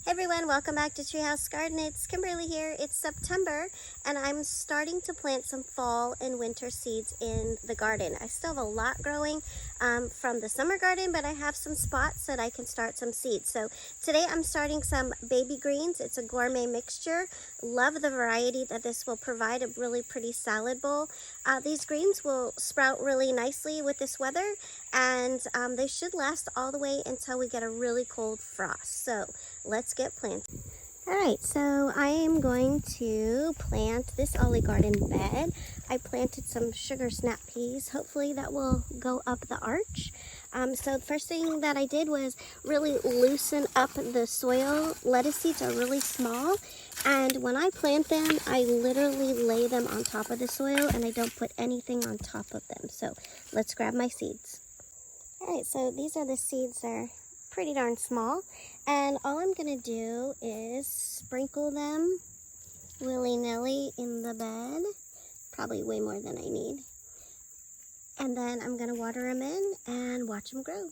Hey everyone, welcome back to Treehouse Garden. It's Kimberly here. It's September and I'm starting to plant some fall and winter seeds in the garden. I still have a lot growing from the summer garden, but I have some spots that I can start some seeds. So today I'm starting some baby greens. It's a gourmet mixture. Love the variety that this will provide, a really pretty salad bowl. These greens will sprout really nicely with this weather, and they should last all the way until we get a really cold frost. So let's get planted. All right, so I am going to plant this Olle Garden bed. I planted some sugar snap peas. Hopefully that will go up the arch. So the first thing that I did was really loosen up the soil. Lettuce seeds are really small, and when I plant them, I literally lay them on top of the soil and I don't put anything on top of them. So let's grab my seeds. All right, so these are the seeds. They're pretty darn small, and all I'm gonna do is sprinkle them willy-nilly in the bed, probably way more than I need, and then I'm gonna water them in and watch them grow.